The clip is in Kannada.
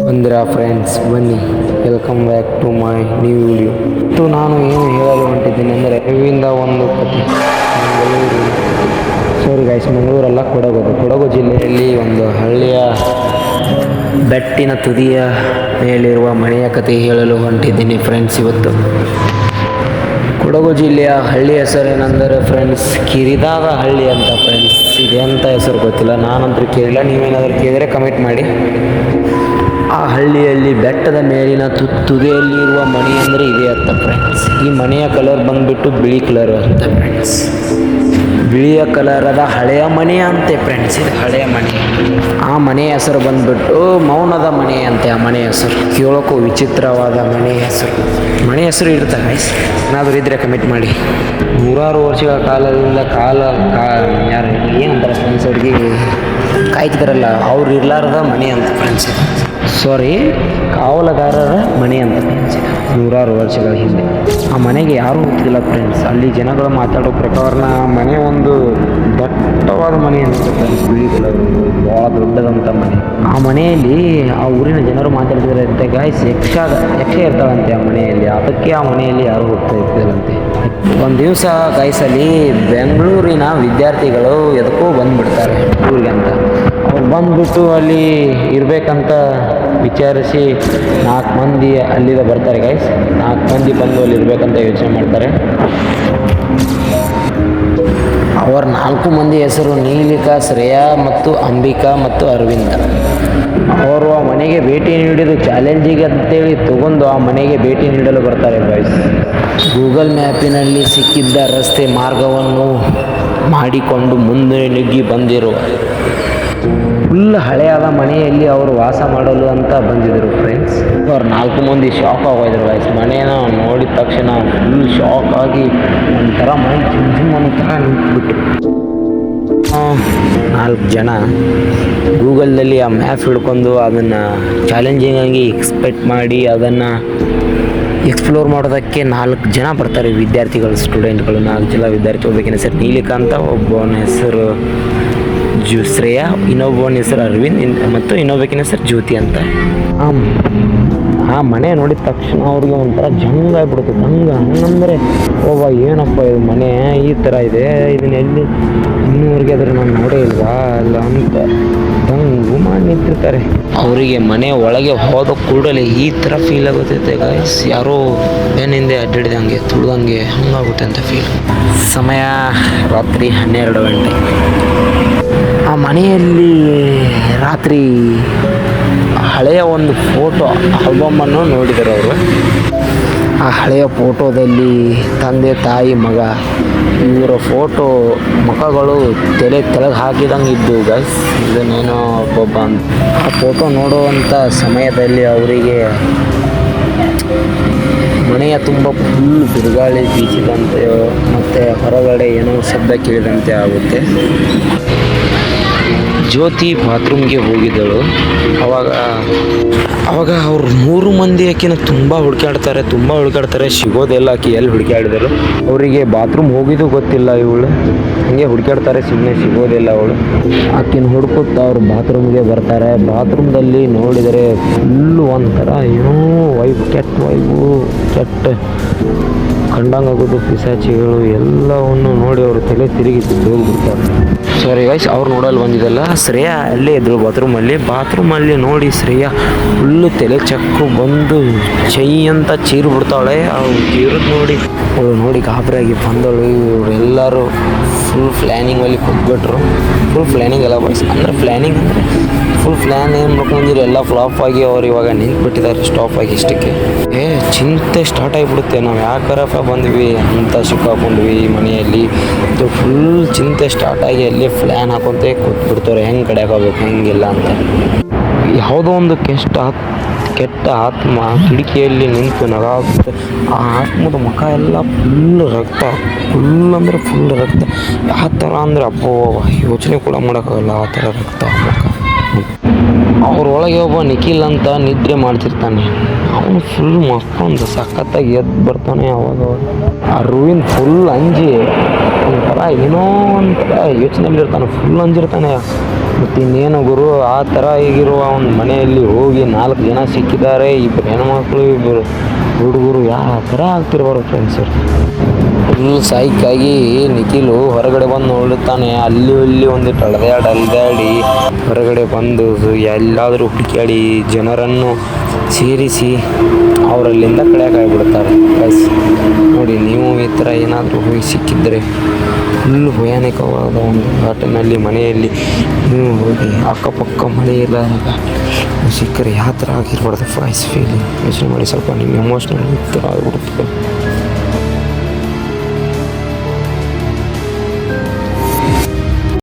ಬಂದಿರಾ ಫ್ರೆಂಡ್ಸ್, ಬನ್ನಿ, welcome back to my new video. ಮತ್ತು ನಾನು ಏನು ಹೇಳಲು ಹೊಂಟಿದ್ದೀನಿ ಅಂದರೆ ಇವಿಂದ ಒಂದು ಕತೆ. ಮಂಗಳೂರಲ್ಲ, ಕೊಡಗು ಜಿಲ್ಲೆಯಲ್ಲಿ ಒಂದು ಹಳ್ಳಿಯ ಬೆಟ್ಟಿನ ತುದಿಯ ಮೇಲಿರುವ ಮನೆಯ ಕತೆ ಹೇಳಲು ಹೊಂಟಿದ್ದೀನಿ ಫ್ರೆಂಡ್ಸ್. ಇವತ್ತು ಕೊಡಗು ಜಿಲ್ಲೆಯ ಹಳ್ಳಿ ಹೆಸರೇನೆಂದರೆ ಫ್ರೆಂಡ್ಸ್ ಕಿರಿದಾದ ಹಳ್ಳಿ ಅಂತ ಫ್ರೆಂಡ್ಸ್. ಇದೆ ಅಂತ ಹೆಸರು ಗೊತ್ತಿಲ್ಲ, ನಾನಂತೂ ಕೇಳಿಲ್ಲ. ನೀವೇನಾದರೂ ಕೇಳಿದರೆ ಕಮೆಂಟ್ ಮಾಡಿ. ಆ ಹಳ್ಳಿಯಲ್ಲಿ ಬೆಟ್ಟದ ಮೇಲಿನ ತುದಿಯಲ್ಲಿ ಇರುವ ಮನೆ ಅಂದರೆ ಇದೆ ಅಂತ ಫ್ರೆಂಡ್ಸ್. ಈ ಮನೆಯ ಕಲರ್ ಬಂದುಬಿಟ್ಟು ಬಿಳಿ ಕಲರ್ ಅಂತ ಫ್ರೆಂಡ್ಸ್. ಬಿಳಿಯ ಕಲರದ ಹಳೆಯ ಮನೆ ಅಂತೆ ಫ್ರೆಂಡ್ಸ್. ಇದು ಹಳೆಯ ಮನೆ. ಆ ಮನೆಯ ಹೆಸರು ಬಂದುಬಿಟ್ಟು ಮೌನದ ಮನೆ ಅಂತೆ. ಆ ಮನೆ ಹೆಸರು ಕೇಳೋಕ್ಕೂ ವಿಚಿತ್ರವಾದ ಮನೆ ಹೆಸರು. ಮನೆ ಹೆಸರು ಇರುತ್ತೆ ಗೈಸ್, ಏನಾದರೂ ಇದ್ದರೆ ಕಮೆಂಟ್ ಮಾಡಿ. ನೂರಾರು ವರ್ಷಗಳ ಕಾಲದಿಂದ ಯಾರು ಏನಂತಾರೆ ಫ್ರೆಂಡ್ಸ್, ಅವ್ರಿಗೆ ಕಾಯ್ತಿದಾರಲ್ಲ, ಅವ್ರು ಇರಲಾರದ ಮನೆ ಅಂತ ಫ್ರೆಂಡ್ಸ್. ಸಾರಿ, ಕಾವಲುಗಾರರ ಮನೆ ಅಂತ ಫ್ರೆಂಡ್ಸ್. ನೂರಾರು ವರ್ಷಗಳ ಹಿಂದೆ ಆ ಮನೆಗೆ ಯಾರೂ ಹೋಗ್ತಿಲ್ಲ ಫ್ರೆಂಡ್ಸ್. ಅಲ್ಲಿ ಜನಗಳು ಮಾತಾಡೋ ಪ್ರಕಾರ ಆ ಮನೆ ಒಂದು ದಟ್ಟವಾದ ಮನೆ ಅಂತ ಫ್ರೆಂಡ್ಸ್. ಬಿಳಿ ಕಲರ್ ಭಾಳ ದೊಡ್ಡದಂಥ ಮನೆ. ಆ ಮನೆಯಲ್ಲಿ ಆ ಊರಿನ ಜನರು ಮಾತಾಡ್ತಿದ್ರಂತೆ ಗಾಯ್ಸ್, ಯಕ್ಷ ಇರ್ತಾಳಂತೆ ಆ ಮನೆಯಲ್ಲಿ. ಅದಕ್ಕೆ ಆ ಮನೆಯಲ್ಲಿ ಯಾರು ಹೋಗ್ತಾ ಇರ್ತಿಲ್ಲಂತೆ. ಒಂದು ದಿವಸ ಗಾಯ್ಸಲ್ಲಿ ಬೆಂಗಳೂರಿನ ವಿದ್ಯಾರ್ಥಿಗಳು ಎದಕ್ಕೂ ಬಂದುಬಿಡ್ತಾರೆ ಊರಿಗೆ ಅಂತ. ಅವ್ರು ಬಂದುಬಿಟ್ಟು ಅಲ್ಲಿ ಇರಬೇಕಂತ ವಿಚಾರಿಸಿ 4 ಮಂದಿ ಅಲ್ಲಿಂದ ಬರ್ತಾರೆ ಗೈಸ್. 4 ಮಂದಿ ಬಂದು ಅಲ್ಲಿ ಇರಬೇಕಂತ ಯೋಚನೆ ಮಾಡ್ತಾರೆ. ಅವರ 4 ಮಂದಿ ಹೆಸರು ನೀಲಿಕಾ, ಶ್ರೇಯಾ ಮತ್ತು ಅಂಬಿಕಾ ಮತ್ತು ಅರವಿಂದ. ಅವರು ಆ ಮನೆಗೆ ಭೇಟಿ ನೀಡಿದ ಚಾಲೆಂಜಿಗೆ ಅಂತೇಳಿ ತಗೊಂಡು ಆ ಮನೆಗೆ ಭೇಟಿ ನೀಡಲು ಬರ್ತಾರೆ ಗೈಸ್. ಗೂಗಲ್ ಮ್ಯಾಪಿನಲ್ಲಿ ಸಿಕ್ಕಿದ್ದ ರಸ್ತೆ ಮಾರ್ಗವನ್ನು ಮಾಡಿಕೊಂಡು ಮುಂದೆ ನುಗ್ಗಿ ಬಂದಿರುವ ಫುಲ್ ಹಳೆಯಾದ ಮನೆಯಲ್ಲಿ ಅವರು ವಾಸ ಮಾಡಲು ಅಂತ ಬಂದಿದ್ದರು ಫ್ರೆಂಡ್ಸ್. ಅವ್ರು 4 ಮಂದಿ ಶಾಕ್ ಆಗೋಯ್ದರು ಗೈಸ್. ಮನೇನ ನೋಡಿದ ತಕ್ಷಣ ಫುಲ್ ಶಾಕ್ ಆಗಿ ಒಂಥರ ಮೈಂಡ್ ಚಿಮ್ ಒಂಥರ ನಿಂತ್ಬಿಟ್ಟು 4 ಜನ ಗೂಗಲ್ದಲ್ಲಿ ಆ ಮ್ಯಾಪ್ ಹಿಡ್ಕೊಂಡು ಅದನ್ನು ಚಾಲೆಂಜಿಂಗ್ ಆಗಿ ಎಕ್ಸ್ಪೆಕ್ಟ್ ಮಾಡಿ ಅದನ್ನು ಎಕ್ಸ್ಪ್ಲೋರ್ ಮಾಡೋದಕ್ಕೆ 4 ಜನ ಬರ್ತಾರೆ ವಿದ್ಯಾರ್ಥಿಗಳು, ಸ್ಟೂಡೆಂಟ್ಗಳು. 4 ಜನ ವಿದ್ಯಾರ್ಥಿ. ಒಬ್ಬಕಿನ ಹೆಸರು ನೀಲಿಕಾ ಅಂತ, ಒಬ್ಬನ ಹೆಸರು ಶ್ರೇಯಾ, ಇನ್ನೊಬ್ಬನ ಹೆಸರು ಅರವಿಂದ್ ಮತ್ತು ಇನ್ನೊಬ್ಬಕಿನ ಹೆಸರು ಜ್ಯೋತಿ ಅಂತ. ಆ ಮನೆ ನೋಡಿದ ತಕ್ಷಣ ಅವ್ರಿಗೆ ಒಂಥರ ಜಂಗ ಆಗ್ಬಿಡುತ್ತೆ. ಹಂಗಂದರೆ ಏನಪ್ಪ ಇದು ಮನೆ ಈ ಥರ ಇದೆ, ಇದನ್ನ ಎಲ್ಲಿ ಇನ್ನೂವರೆಗೆ ಅದ್ರ ನಾನು ನೋಡೇ ಇಲ್ವಾ ಅಲ್ಲ ಅಂತ ದಂಗು ಮಾಡಿ ನಿಂತಿರ್ತಾರೆ. ಅವರಿಗೆ ಮನೆ ಒಳಗೆ ಹೋದ ಕೂಡಲೇ ಈ ಥರ ಫೀಲ್ ಆಗುತ್ತೈತೆ ಗೈಸ್, ಯಾರೋ ಬೆನ್ನಿಂದೆ ಅಡ್ಡಾಡಿದಂಗೆ ತುಳಿದಂಗೆ ಹಂಗಾಗುತ್ತೆ ಅಂತ ಫೀಲ್. ಸಮಯ ರಾತ್ರಿ 12 ಗಂಟೆ. ಆ ಮನೆಯಲ್ಲಿ ರಾತ್ರಿ ಹಳೆಯ ಒಂದು ಫೋಟೋ ಆಲ್ಬಮನ್ನು ನೋಡಿದರು ಅವರು. ಆ ಹಳೆಯ ಫೋಟೋದಲ್ಲಿ ತಂದೆ, ತಾಯಿ, ಮಗ ಇವರ ಫೋಟೋ ಮುಖಗಳು ತೆಳಗೆ ಹಾಕಿದಂಗೆ ಇದ್ದು ಗೈಸ್. ಇದನ್ನೇನೋ ಒಬ್ಬ ಆ ಫೋಟೋ ನೋಡುವಂಥ ಸಮಯದಲ್ಲಿ ಅವರಿಗೆ ಮನೆಯ ತುಂಬ ಫುಲ್ ಬಿರುಗಾಳಿ ಬೀಸಿದಂತೆ ಮತ್ತು ಹೊರಗಡೆ ಏನೋ ಶಬ್ದ ಕೇಳಿದಂತೆ ಆಗುತ್ತೆ. ಜ್ಯೋತಿ ಬಾತ್ರೂಮ್ಗೆ ಹೋಗಿದ್ದಳು. ಅವಾಗ ಅವ್ರು 3 ಮಂದಿ ಆಕಿನ ತುಂಬ ಹುಡುಕಾಡ್ತಾರೆ, ಸಿಗೋದೆಲ್ಲ. ಆಕಿ ಎಲ್ಲಿ ಹುಡುಕಾಡಿದರು, ಅವರಿಗೆ ಬಾತ್ರೂಮ್ ಹೋಗಿದ್ದು ಗೊತ್ತಿಲ್ಲ. ಇವಳು ಹಂಗೆ ಹುಡುಕಾಡ್ತಾರೆ, ಸುಮ್ಮನೆ ಸಿಗೋದಿಲ್ಲ ಅವಳು. ಆಕಿನ ಹುಡುಕುತ್ತಾ ಅವ್ರು ಬಾತ್ರೂಮ್ಗೆ ಬರ್ತಾರೆ. ಬಾತ್ರೂಮ್ದಲ್ಲಿ ನೋಡಿದರೆ ಫುಲ್ಲು ಒಂಥರ ಏನೋ ಕೆಟ್ಟ ಕಂಡಂಗಾಗೋದು, ಪಿಸಾಚಿಗಳು ಎಲ್ಲವನ್ನು ನೋಡಿ ಅವರು ತಲೆ ತಿರುಗಿ ಹೋಗ್ಬಿಡ್ತಾರೆ. ಸಾರಿ ಗೈಸ್, ಅವ್ರು ನೋಡಲು ಬಂದಿದ್ದಲ್ಲ. ಶ್ರೇಯಾ ಅಲ್ಲೇ ಇದ್ದರು ಬಾತ್ರೂಮಲ್ಲಿ ನೋಡಿ ಶ್ರೇಯಾ ಫುಲ್ಲು ತಲೆ ಚಕ್ಕು ಬಂದು ಚೈ ಅಂತ ಚೀರು ಬಿಡ್ತಾಳೆ. ಅವ್ರು ಚೀರೋದು ನೋಡಿ ಗಾಬರಿಯಾಗಿ ಬಂದಳು. ಇವರೆಲ್ಲರೂ ಫುಲ್ ಪ್ಲ್ಯಾನಿಂಗಲ್ಲಿ ಕೂತ್ಬಿಟ್ರು. ಫುಲ್ ಪ್ಲ್ಯಾನಿಂಗ್ ಎಲ್ಲ ಬಾಯ್ಸ್ ಅಂದರೆ ಪ್ಲ್ಯಾನಿಂಗ್ ಅಂದರೆ ಫುಲ್ ಪ್ಲ್ಯಾನ್ ಏನು ಮಾಡ್ಕೊಂಡಿದ್ರು, ಎಲ್ಲ ಫ್ಲಾಪ್ ಆಗಿ ಅವ್ರು ಇವಾಗ ನಿಂತ್ಬಿಟ್ಟಿದ್ದಾರೆ ಸ್ಟಾಪ್ ಆಗಿ. ಇಷ್ಟಕ್ಕೆ ಚಿಂತೆ ಸ್ಟಾರ್ಟ್ ಆಗಿಬಿಡುತ್ತೆ. ನಾವು ಯಾಕಾರಪ್ಪ ಬಂದ್ವಿ ಅಂತ ಸಿಕ್ಕಾಕೊಂಡ್ವಿ ಈ ಮನೆಯಲ್ಲಿ. ಇದು ಫುಲ್ ಚಿಂತೆ ಸ್ಟಾರ್ಟ್ ಆಗಿ ಅಲ್ಲಿ ಪ್ಲ್ಯಾನ್ ಹಾಕೊಂತ ಕೂತ್ಬಿಡ್ತಾರೆ, ಹೆಂಗೆ ಕಡೆಯಾಗಬೇಕು ಹೆಂಗಿಲ್ಲ ಅಂತ. ಯಾವುದೋ ಒಂದು ಕೆಟ್ಟ ಆತ್ಮ ಕಿಟಕಿಯಲ್ಲಿ ನಿಂತು ನಗಾಗುತ್ತೆ. ಆ ಆತ್ಮದ ಮುಖ ಎಲ್ಲ ಫುಲ್ ರಕ್ತ, ಫುಲ್ ರಕ್ತ. ಯಾವ ಥರ ಅಂದರೆ ಅಪ್ಪೋ ಯೋಚನೆ ಕೂಡ ಮಾಡೋಕ್ಕಾಗಲ್ಲ, ಆ ಥರ ರಕ್ತ ಮುಖ. ಅವ್ರೊಳಗೆ ಒಬ್ಬ ನಿಖಿಲ್ ಅಂತ ನಿದ್ರೆ ಮಾಡ್ತಿರ್ತಾನೆ. ಅವನು ಫುಲ್ ಮಕ್ಕೊಂದು ಸಖತ್ತಾಗಿ ಎದ್ದು ಬರ್ತಾನೆ. ಅವಾಗ ಅರವಿಂದ್ ಫುಲ್ ಅಂಜಿ ಒಂಥರ ಏನೋ ಒಂಥರ ಯೋಚನೆಯಲ್ಲಿರ್ತಾನೆ, ಫುಲ್ ಅಂಜಿರ್ತಾನೆ. ಮತ್ತು ಇನ್ನೇನು ಗುರು ಆ ಥರ ಈಗಿರುವ ಒಂದು ಮನೆಯಲ್ಲಿ ಹೋಗಿ 4 ಜನ ಸಿಕ್ಕಿದ್ದಾರೆ, 2 ಹೆಣ್ಮಕ್ಳು 2 ಹುಡುಗರು, ಯಾವ ಥರ ಆಗ್ತಿರ್ಬಾರು ಫ್ರೆಂಡ್ಸ್. ಫುಲ್ ಸೈಕಾಗಿ ನಿಖಿಲು ಹೊರಗಡೆ ಬಂದು ನೋಡುತ್ತಾನೆ. ಅಲ್ಲಿ ಇಲ್ಲಿ ಒಂದಿಟ್ಟು ಅಲ್ದಾಡಿ ಹೊರಗಡೆ ಬಂದು ಎಲ್ಲಾದರೂ ಹುಡುಕಾಡಿ ಜನರನ್ನು ಸೇರಿಸಿ ಅವರಲ್ಲಿಂದ ಕಳೆಯೋಕ್ಕಾಗ್ಬಿಡ್ತಾರೆ. ಬಸ್ ನೋಡಿ, ನೀವು ಈ ಥರ ಏನಾದರೂ ಹೋಗಿ ಸಿಕ್ಕಿದ್ದರೆ ಫುಲ್ಲು ಭಯಾನಕವಾದ ಒಂದು ಘಾಟಿನಲ್ಲಿ ಮನೆಯಲ್ಲಿ ನೀವು ಹೋಗಿ ಅಕ್ಕಪಕ್ಕ ಮಳೆ ಇಲ್ಲ ಸಿಕ್ಕರೆ ಯಾವ ಥರ ಆಗಿರ್ಬಾರ್ದು ಫ್ರೆಂಡ್ಸ್ ಫೀಲಿಂಗ್ ಯೋಚನೆ ಮಾಡಿ. ಸ್ವಲ್ಪ ನಿಮ್ಮ ಎಮೋಷ್ನಲ್ ಈ ಥರ ಆಗಿಬಿಡುತ್ತೆ.